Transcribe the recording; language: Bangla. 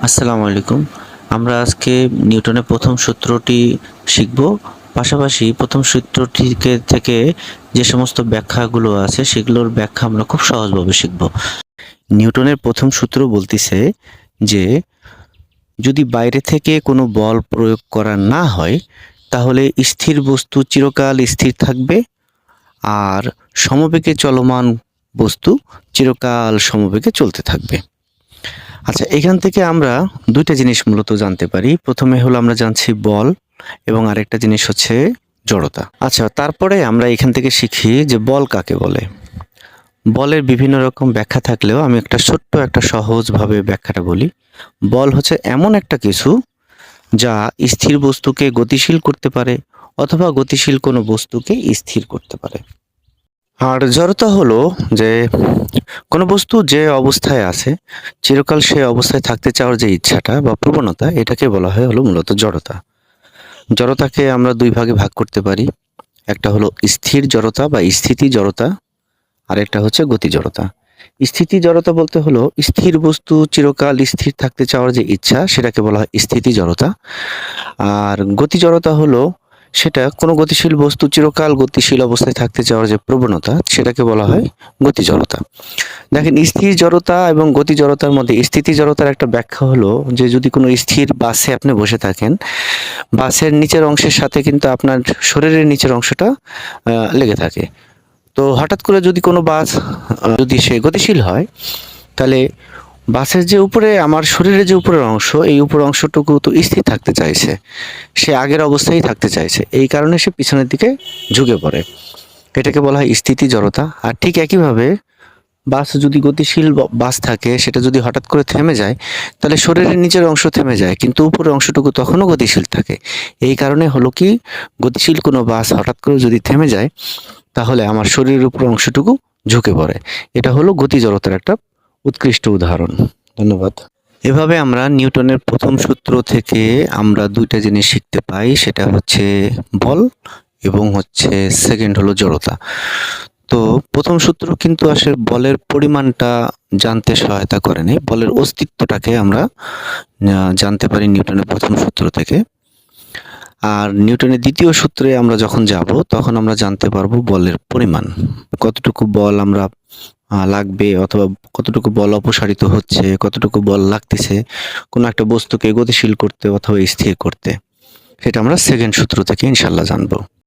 আসসালামু আলাইকুম। আমরা আজকে নিউটনের প্রথম সূত্রটি শিখব। পাশাপাশি প্রথম সূত্রটিকে থেকে যে সমস্ত ব্যাখ্যাগুলো আছে সেগুলোর ব্যাখ্যা আমরা খুব সহজভাবে শিখব। নিউটনের প্রথম সূত্র বলতেছে যে যদি বাইরে থেকে কোনো বল প্রয়োগ করা না হয় তাহলে স্থির বস্তু চিরকাল স্থির থাকবে আর সমবেগে চলমান বস্তু চিরকাল সমবেগে চলতে থাকবে। আচ্ছা, এখান থেকে আমরা দুইটা জিনিস মূলত জানতে পারি। প্রথমে হলো আমরা জানছি বল এবং আরেকটা জিনিস হচ্ছে জড়তা। আচ্ছা, তারপরে আমরা এখান থেকে শিখি যে বল কাকে বলে। বলের বিভিন্ন রকম ব্যাখ্যা থাকলেও আমি একটা সহজভাবে ব্যাখ্যাটা বলি। বল হচ্ছে এমন একটা কিছু যা স্থির বস্তুকে গতিশীল করতে পারে অথবা গতিশীল কোনো বস্তুকে স্থির করতে পারে। আর জড়তা হলো যে কোনো বস্তু যে অবস্থায় আছে চিরকাল সে অবস্থায় থাকতে চাওয়ার যে ইচ্ছাটা বা প্রবণতা, এটাকে বলা হয় হলো মূলত জড়তা। জড়তাকে আমরা দুই ভাগে ভাগ করতে পারি। একটা হলো স্থির জড়তা বা স্থিতি জড়তা, আর একটা হচ্ছে গতি জড়তা। স্থিতি জড়তা বলতে হলো স্থির বস্তু চিরকাল স্থির থাকতে চাওয়ার যে ইচ্ছা, সেটাকে বলা হয় স্থিতি জড়তা। আর গতি জড়তা হলো সেটা কোনো গতিশীল বস্তু চিরকাল গতিশীল অবস্থায় থাকতে চাওয়ার যে প্রবণতা, সেটাকে বলা হয় গতি জড়তা। দেখেন, স্থির জড়তা এবং গতি জড়তার মধ্যে স্থিতি জড়তার একটা ব্যাখ্যা হলো যে যদি কোনো স্থির বাসে আপনি বসে থাকেন, বাসের নিচের অংশের সাথে কিন্তু আপনার শরীরের নিচের অংশটা লেগে থাকে। তো হঠাৎ করে যদি কোনো বাস যদি সে গতিশীল হয়, তাহলে বাসের যে উপরে আমার শরীরের যে উপরের অংশ, এই উপর অংশটুকু তো স্থির থাকতে চাইছে, সে আগের অবস্থায় থাকতে চাইছে, এই কারণে সে পিছনের দিকে ঝুঁকে পড়ে। এটাকে বলা হয় স্থিতি জড়তা। আর ঠিক একইভাবে বাস যদি গতিশীল বাস থাকে, সেটা যদি হঠাৎ করে থেমে যায়, তাহলে শরীরের নিচের অংশ থেমে যায় কিন্তু উপরের অংশটুকু তখনও গতিশীল থাকে। এই কারণে হলো কি, গতিশীল কোনো বাস হঠাৎ করে যদি থেমে যায় তাহলে আমার শরীরের উপর অংশটুকু ঝুঁকে পড়ে। এটা হলো গতি জড়তার একটা উৎকৃষ্ট উদাহরণ। ধন্যবাদ। এভাবে আমরা নিউটনের প্রথম সূত্র থেকে আমরা দুইটা জিনিস শিখতে পাই, সেটা হচ্ছে বল এবং হচ্ছে সেকেন্ড হলো জড়তা। তো প্রথম সূত্র কিন্তু আসলে বলের পরিমাণটা জানতে সহায়তা করে নাই, বলের অস্তিত্বটাকে আমরা জানতে পারি নিউটনের প্রথম সূত্র থেকে। আর নিউটনের দ্বিতীয় সূত্রে আমরা যখন যাব তখন আমরা জানতে পারবো বলের পরিমাণ, কতটুকু বল আমরা লাগবে অথবা কতটুকু বল অপসারিত হচ্ছে, কতটুকু বল লাগতেছে কোনো একটা বস্তুকে গতিশীল করতে অথবা স্থির করতে। সেটা আমরা সেকেন্ড সূত্র থেকে ইনশাল্লাহ জানবো।